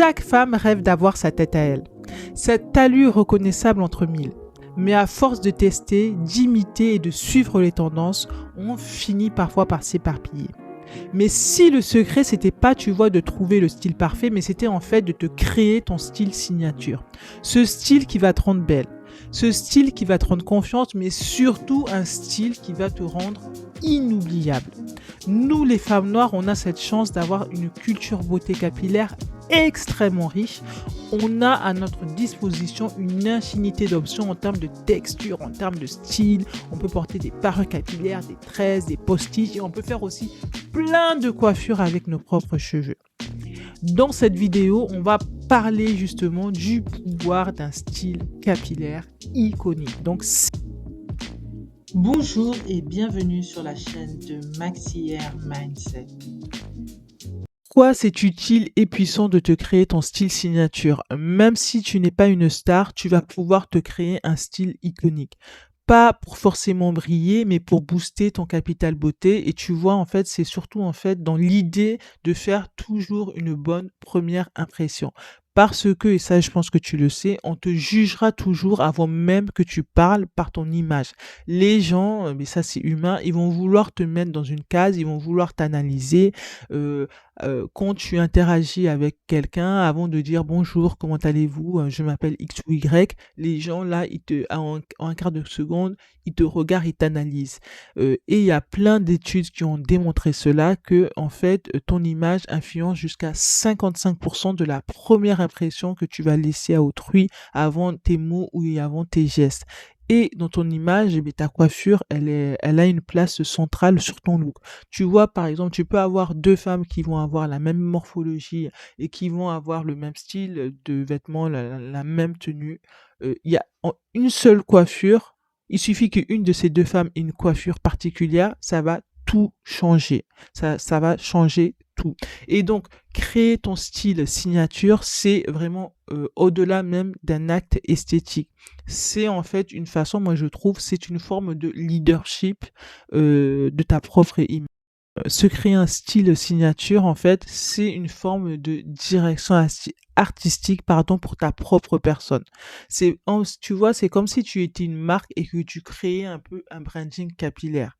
Chaque femme rêve d'avoir sa tête à elle. Cette allure reconnaissable entre mille. Mais à force de tester, d'imiter et de suivre les tendances, on finit parfois par s'éparpiller. Mais si le secret, c'était pas, tu vois, de trouver le style parfait, mais c'était en fait de te créer ton style signature. Ce style qui va te rendre belle. Ce style qui va te rendre confiante, mais surtout un style qui va te rendre inoubliable. Nous, les femmes noires, on a cette chance d'avoir une culture beauté capillaire extrêmement riche. On a à notre disposition une infinité d'options en termes de texture, en termes de style. On peut porter des perruques capillaires, des tresses, des postiches et on peut faire aussi plein de coiffures avec nos propres cheveux. Dans cette vidéo, on va parler justement du pouvoir d'un style capillaire iconique. Bonjour et bienvenue sur la chaîne de Maxi Hair Mindset. Pourquoi c'est utile et puissant de te créer ton style signature? Même si tu n'es pas une star, tu vas pouvoir te créer un style iconique. Pas pour forcément briller, mais pour booster ton capital beauté. Et tu vois, en fait, c'est surtout en fait dans l'idée de faire toujours une bonne première impression. Parce que, et ça je pense que tu le sais, on te jugera toujours avant même que tu parles par ton image. Les gens, mais ça c'est humain, ils vont vouloir te mettre dans une case, ils vont vouloir t'analyser. euh, quand tu interagis avec quelqu'un, avant de dire bonjour, comment allez-vous, je m'appelle X ou Y, les gens là, en un quart de seconde, ils te regardent, ils t'analysent. Et il y a plein d'études qui ont démontré cela, que en fait, ton image influence jusqu'à 55% de la première impression que tu vas laisser à autrui avant tes mots ou avant tes gestes. Et dans ton image, eh bien, ta coiffure, elle a une place centrale sur ton look. Tu vois, par exemple, tu peux avoir deux femmes qui vont avoir la même morphologie et qui vont avoir le même style de vêtements, la même tenue. Il y a une seule coiffure. Il suffit qu'une de ces deux femmes ait une coiffure particulière, ça va tout changer. Ça va changer tout. Et donc, créer ton style signature, c'est vraiment au-delà même d'un acte esthétique. C'est en fait une façon, moi je trouve, c'est une forme de leadership de ta propre image. Se créer un style signature, en fait, c'est une forme de direction artistique, pardon, pour ta propre personne. Tu vois, c'est comme si tu étais une marque et que tu créais un peu un branding capillaire.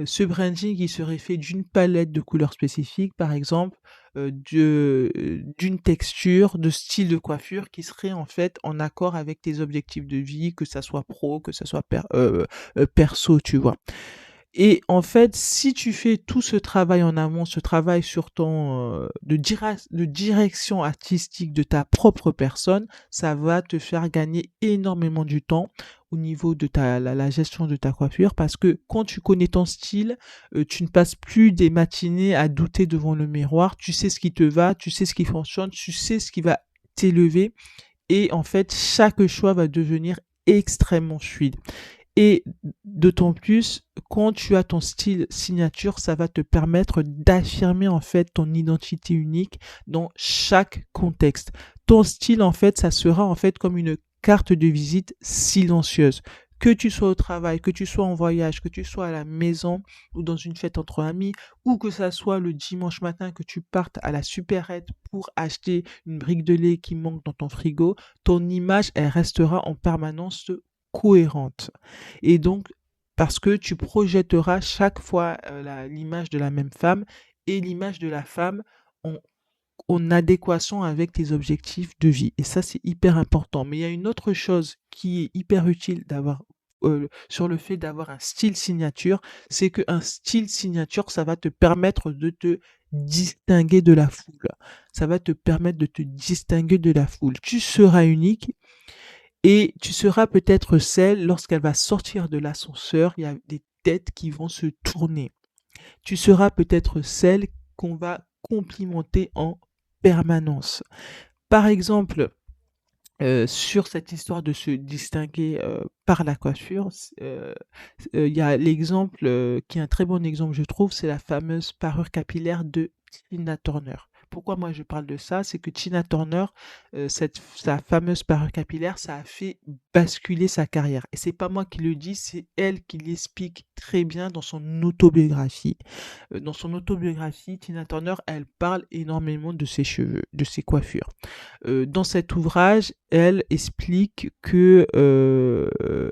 Ce branding, il serait fait d'une palette de couleurs spécifiques, par exemple, d'une texture, de style de coiffure qui serait en fait en accord avec tes objectifs de vie, que ça soit pro, que ça soit perso, tu vois. Et en fait, si tu fais tout ce travail en amont, ce travail sur de direction artistique de ta propre personne, ça va te faire gagner énormément du temps au niveau de la gestion de ta coiffure, parce que quand tu connais ton style, tu ne passes plus des matinées à douter devant le miroir. Tu sais ce qui te va, tu sais ce qui fonctionne, tu sais ce qui va t'élever et en fait, chaque choix va devenir extrêmement fluide. Et d'autant plus, quand tu as ton style signature, ça va te permettre d'affirmer en fait ton identité unique dans chaque contexte. Ton style, en fait, ça sera en fait comme une carte de visite silencieuse. Que tu sois au travail, que tu sois en voyage, que tu sois à la maison ou dans une fête entre amis, ou que ça soit le dimanche matin que tu partes à la supérette pour acheter une brique de lait qui manque dans ton frigo, ton image, elle restera en permanence cohérente. Et donc, parce que tu projetteras chaque fois l'image de la même femme et l'image de la femme en, en adéquation avec tes objectifs de vie. Et ça, c'est hyper important. Mais il y a une autre chose qui est hyper utile d'avoir sur le fait d'avoir un style signature, c'est qu'un style signature, ça va te permettre de te distinguer de la foule. Ça va te permettre de te distinguer de la foule. Tu seras unique et tu seras peut-être celle, lorsqu'elle va sortir de l'ascenseur, il y a des têtes qui vont se tourner. Tu seras peut-être celle qu'on va complimenter en permanence. Par exemple, sur cette histoire de se distinguer par la coiffure, il y a l'exemple qui est un très bon exemple, je trouve, c'est la fameuse parure capillaire de Tina Turner. Pourquoi moi je parle de ça? C'est que Tina Turner, sa fameuse parure capillaire, ça a fait basculer sa carrière. Et c'est pas moi qui le dis, c'est elle qui l'explique très bien dans son autobiographie. Dans son autobiographie, Tina Turner, elle parle énormément de ses cheveux, de ses coiffures. Dans cet ouvrage, elle explique que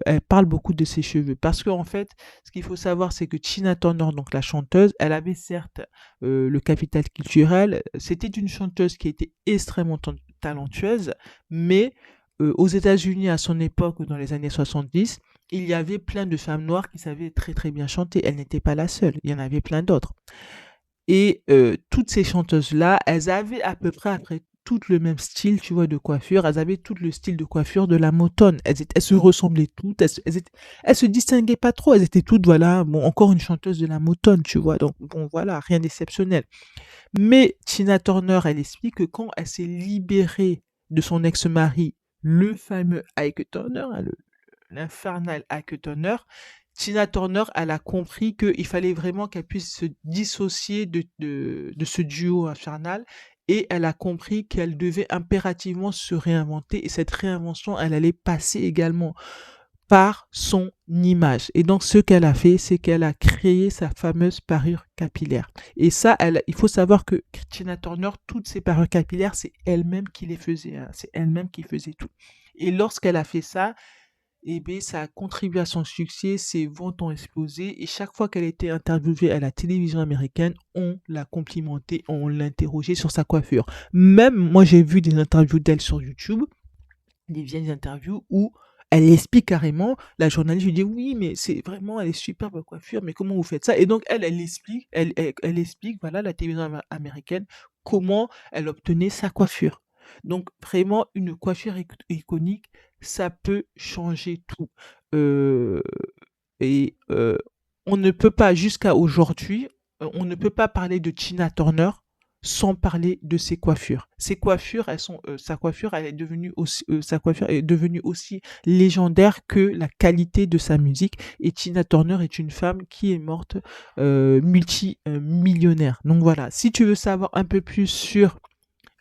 elle parle beaucoup de ses cheveux parce qu'en fait, ce qu'il faut savoir, c'est que Tina Turner, donc la chanteuse, elle avait certes le capital culturel. C'était une chanteuse qui était extrêmement talentueuse, mais aux États-Unis à son époque, dans les années 70, il y avait plein de femmes noires qui savaient très très bien chanter. Elle n'était pas la seule, il y en avait plein d'autres. Et toutes ces chanteuses-là, elles avaient à peu près après toutes le même style, tu vois, de coiffure. Elles avaient tout le style de coiffure de la Motown. Elles se ressemblaient toutes. Elles se distinguaient pas trop. Elles étaient toutes, voilà, bon, encore une chanteuse de la Motown, tu vois. Donc, bon, voilà, rien d'exceptionnel. Mais Tina Turner, elle explique que quand elle s'est libérée de son ex-mari, le fameux Ike Turner, hein, l'infernal Ike Turner, Tina Turner, elle a compris qu'il fallait vraiment qu'elle puisse se dissocier de ce duo infernal et elle a compris qu'elle devait impérativement se réinventer et cette réinvention, elle allait passer également par son image. Et donc, ce qu'elle a fait, c'est qu'elle a créé sa fameuse parure capillaire. Et ça, il faut savoir que Tina Turner, toutes ses parures capillaires, c'est elle-même qui les faisait, hein. C'est elle-même qui faisait tout. Et lorsqu'elle a fait ça, eh bien, ça a contribué à son succès, ses ventes ont explosé et chaque fois qu'elle était interviewée à la télévision américaine, on l'a complimentée, on l'interrogeait sur sa coiffure. Même moi, j'ai vu des interviews d'elle sur YouTube, des vieilles interviews où elle explique carrément, la journaliste lui dit oui, mais c'est vraiment, elle est superbe la coiffure, mais comment vous faites ça? Et donc, elle explique, elle explique, voilà, la télévision américaine, comment elle obtenait sa coiffure. Donc, vraiment, une coiffure iconique, ça peut changer tout. Euh, et on ne peut pas, jusqu'à aujourd'hui, on ne peut pas parler de Tina Turner sans parler de ses coiffures. Ses coiffures, sa coiffure, elle est devenue aussi, sa coiffure est devenue aussi légendaire que la qualité de sa musique. Et Tina Turner est une femme qui est morte multimillionnaire. Donc voilà, si tu veux savoir un peu plus sur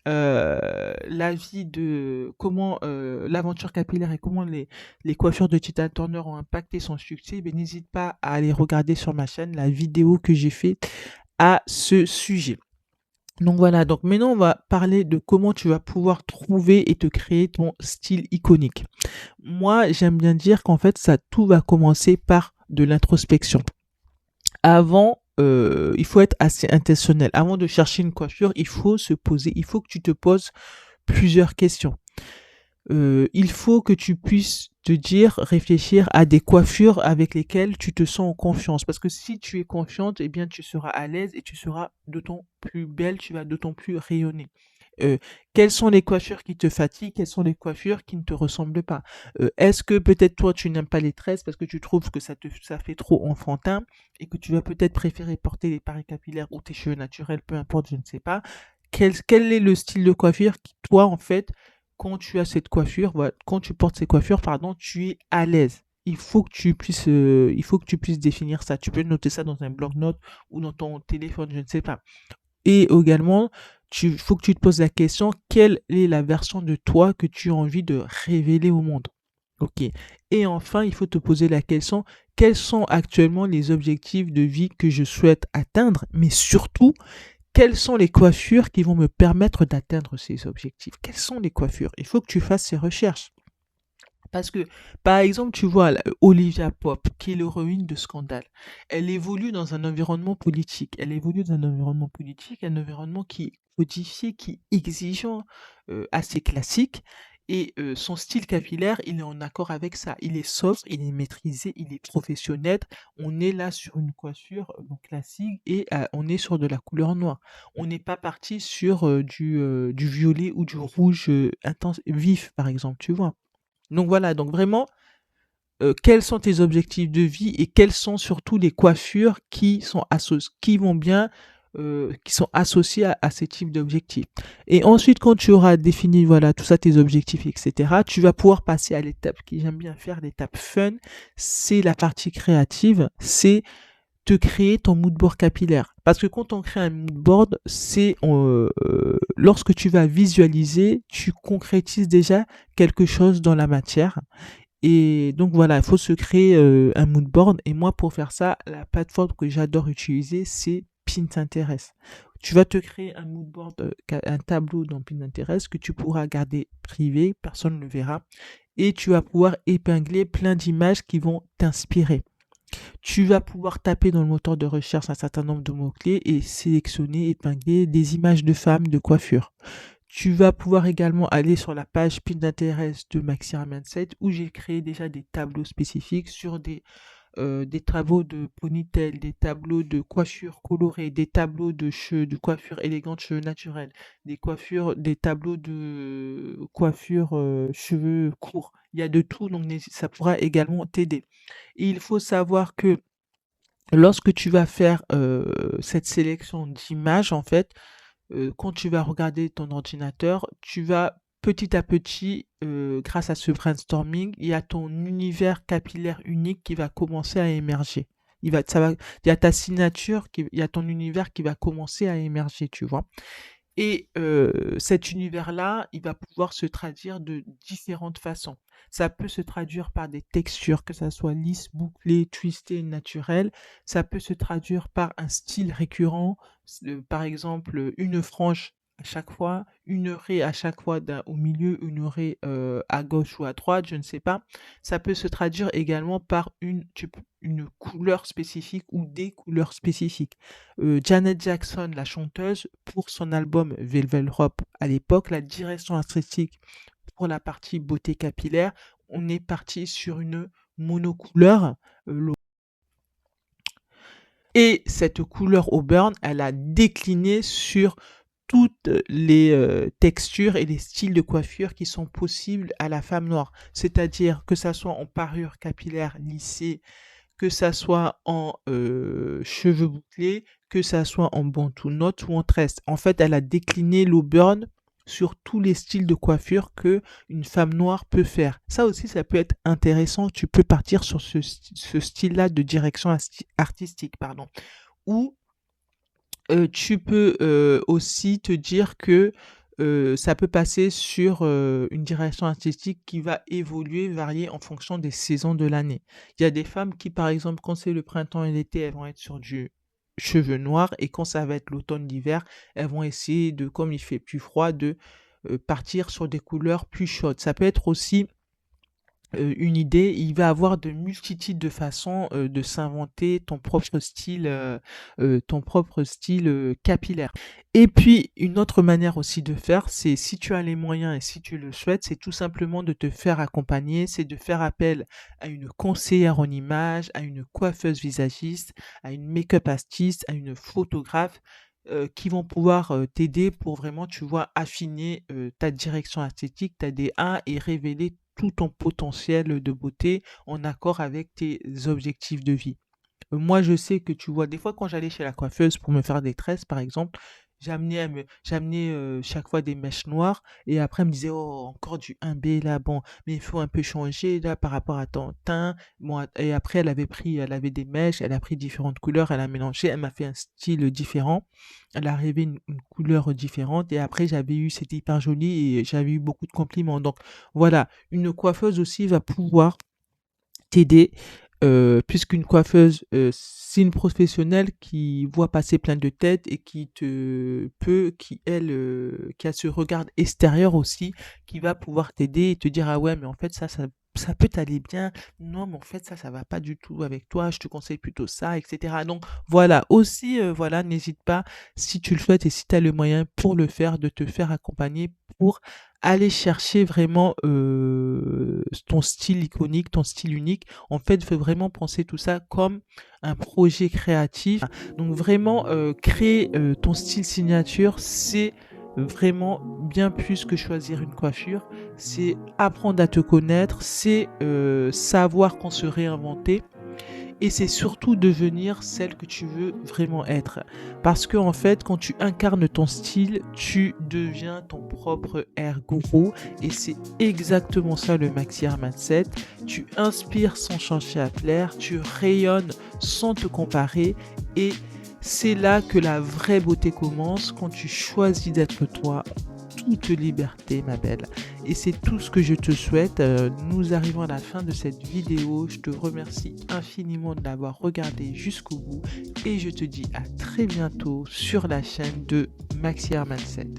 la vie de comment l'aventure capillaire et comment les coiffures de Tina Turner ont impacté son succès, ben, n'hésite pas à aller regarder sur ma chaîne la vidéo que j'ai faite à ce sujet. Donc voilà, donc maintenant on va parler de comment tu vas pouvoir trouver et te créer ton style iconique. Moi, j'aime bien dire qu'en fait, tout va commencer par de l'introspection. Avant, il faut être assez intentionnel. Avant de chercher une coiffure, il faut se poser, il faut que tu te poses plusieurs questions. Il faut que tu puisses te dire, réfléchir à des coiffures avec lesquelles tu te sens en confiance. Parce que si tu es confiante, eh bien, tu seras à l'aise et tu seras d'autant plus belle, tu vas d'autant plus rayonner. Quelles sont les coiffures qui te fatiguent? Quelles sont les coiffures qui ne te ressemblent pas? Est-ce que peut-être toi, tu n'aimes pas les tresses parce que tu trouves que ça fait trop enfantin et que tu vas peut-être préférer porter les paris capillaires ou tes cheveux naturels, peu importe, je ne sais pas. Quel est le style de coiffure qui, toi, en fait, quand tu as cette coiffure, voilà, quand tu portes ces coiffures, pardon, tu es à l'aise. Il faut que tu puisses définir ça. Tu peux noter ça dans un bloc-notes ou dans ton téléphone, je ne sais pas. Et également, faut que tu te poses la question, quelle est la version de toi que tu as envie de révéler au monde? Ok. Et enfin, il faut te poser la question, quels sont actuellement les objectifs de vie que je souhaite atteindre, mais surtout, quelles sont les coiffures qui vont me permettre d'atteindre ces objectifs? Quelles sont les coiffures? Il faut que tu fasses ces recherches. Parce que, par exemple, tu vois, Olivia Pope, qui est l'héroïne de Scandale, elle évolue dans un environnement politique. Elle évolue dans un environnement politique, un environnement qui est codifié, qui est exigeant, assez classique. Et son style capillaire, il est en accord avec ça. Il est sobre, il est maîtrisé, il est professionnel. On est là sur une coiffure donc classique et on est sur de la couleur noire. On n'est pas parti sur du violet ou du rouge intense, vif, par exemple, tu vois. Donc voilà, donc vraiment, quels sont tes objectifs de vie et quelles sont surtout les coiffures qui vont bien, qui sont associées à ces types d'objectifs. Et ensuite, quand tu auras défini, voilà, tout ça, tes objectifs, et cetera, tu vas pouvoir passer à l'étape qui j'aime bien faire, l'étape fun, c'est la partie créative, c'est te créer ton mood board capillaire. Parce que quand on crée un mood board, lorsque tu vas visualiser, tu concrétises déjà quelque chose dans la matière. Et donc voilà, il faut se créer un mood board. Et moi, pour faire ça, la plateforme que j'adore utiliser, c'est Pinterest. Tu vas te créer un mood board, un tableau dans Pinterest que tu pourras garder privé, personne ne le verra, et tu vas pouvoir épingler plein d'images qui vont t'inspirer. Tu vas pouvoir taper dans le moteur de recherche un certain nombre de mots-clés et sélectionner, épingler des images de femmes de coiffure. Tu vas pouvoir également aller sur la page Pinterest de Maxi Mindset où j'ai créé déjà des tableaux spécifiques sur des tableaux de ponytail, des tableaux de coiffure colorée, des tableaux de coiffure élégante, cheveux naturels, des tableaux de coiffure cheveux courts. Il y a de tout, donc ça pourra également t'aider. Et il faut savoir que lorsque tu vas faire cette sélection d'images, en fait, quand tu vas regarder ton ordinateur, tu vas petit à petit, grâce à ce brainstorming, il y a ton univers capillaire unique qui va commencer à émerger. Il y a ta signature, il y a ton univers qui va commencer à émerger, tu vois. Et cet univers-là, il va pouvoir se traduire de différentes façons. Ça peut se traduire par des textures, que ça soit lisse, bouclée, twistée, naturelle. Ça peut se traduire par un style récurrent, par exemple une frange à chaque fois, une raie à chaque fois au milieu, une raie à gauche ou à droite, je ne sais pas. Ça peut se traduire également par une couleur spécifique ou des couleurs spécifiques. Janet Jackson, la chanteuse, pour son album Velvet Rope à l'époque, la direction artistique pour la partie beauté capillaire, on est parti sur une monocouleur. Et cette couleur auburn, elle a décliné sur toutes les textures et les styles de coiffure qui sont possibles à la femme noire. C'est-à-dire que ça soit en parure capillaire lissée, que ça soit en cheveux bouclés, que ça soit en bantou knot ou en tresse. En fait, elle a décliné l'auburn sur tous les styles de coiffure que une femme noire peut faire. Ça aussi, ça peut être intéressant. Tu peux partir sur ce style-là de direction artistique, pardon. Ou tu peux aussi te dire que ça peut passer sur une direction artistique qui va évoluer, varier en fonction des saisons de l'année. Il y a des femmes qui, par exemple, quand c'est le printemps et l'été, elles vont être sur du cheveux noirs et quand ça va être l'automne, l'hiver, elles vont essayer de, comme il fait plus froid, de partir sur des couleurs plus chaudes. Ça peut être aussi une idée, il va avoir de multitudes de façons de s'inventer ton propre style capillaire. Et puis, une autre manière aussi de faire, c'est si tu as les moyens et si tu le souhaites, c'est tout simplement de te faire accompagner, c'est de faire appel à une conseillère en images, à une coiffeuse visagiste, à une make-up artiste, à une photographe qui vont pouvoir t'aider pour vraiment, tu vois, affiner ta direction esthétique, ta DA et révéler tout ton potentiel de beauté en accord avec tes objectifs de vie. Moi, je sais que tu vois, des fois, quand j'allais chez la coiffeuse pour me faire des tresses, par exemple, j'amenais chaque fois des mèches noires et après, elle me disait, oh, encore du 1B là, bon, mais il faut un peu changer là par rapport à ton teint. Bon, et après, elle avait des mèches, elle a pris différentes couleurs, elle a mélangé, elle m'a fait un style différent. Elle a rêvé une couleur différente et après, c'était hyper joli et j'avais eu beaucoup de compliments. Donc, voilà, une coiffeuse aussi va pouvoir t'aider, puisqu'une coiffeuse, c'est une professionnelle qui voit passer plein de têtes et qui a ce regard extérieur aussi, qui va pouvoir t'aider et te dire: «Ah ouais, mais en fait ça peut t'aller bien. Non, mais en fait ça va pas du tout avec toi, je te conseille plutôt ça» et cetera. Donc voilà, aussi, voilà, n'hésite pas, si tu le souhaites et si tu as le moyen pour le faire, de te faire accompagner pour aller chercher vraiment, ton style iconique, ton style unique. En fait, il faut vraiment penser tout ça comme un projet créatif. Donc vraiment, créer, ton style signature, c'est vraiment bien plus que choisir une coiffure. C'est apprendre à te connaître, c'est, savoir qu'on se réinventer et c'est surtout devenir celle que tu veux vraiment être. Parce que en fait, quand tu incarnes ton style, tu deviens ton propre ergourou et c'est exactement ça le Maxi Art Mindset. Tu inspires sans chercher à plaire, tu rayonnes sans te comparer et c'est là que la vraie beauté commence quand tu choisis d'être toi, toute liberté, ma belle. Et c'est tout ce que je te souhaite. Nous arrivons à la fin de cette vidéo. Je te remercie infiniment de l'avoir regardé jusqu'au bout et je te dis à très bientôt sur la chaîne de Maxi Mindset.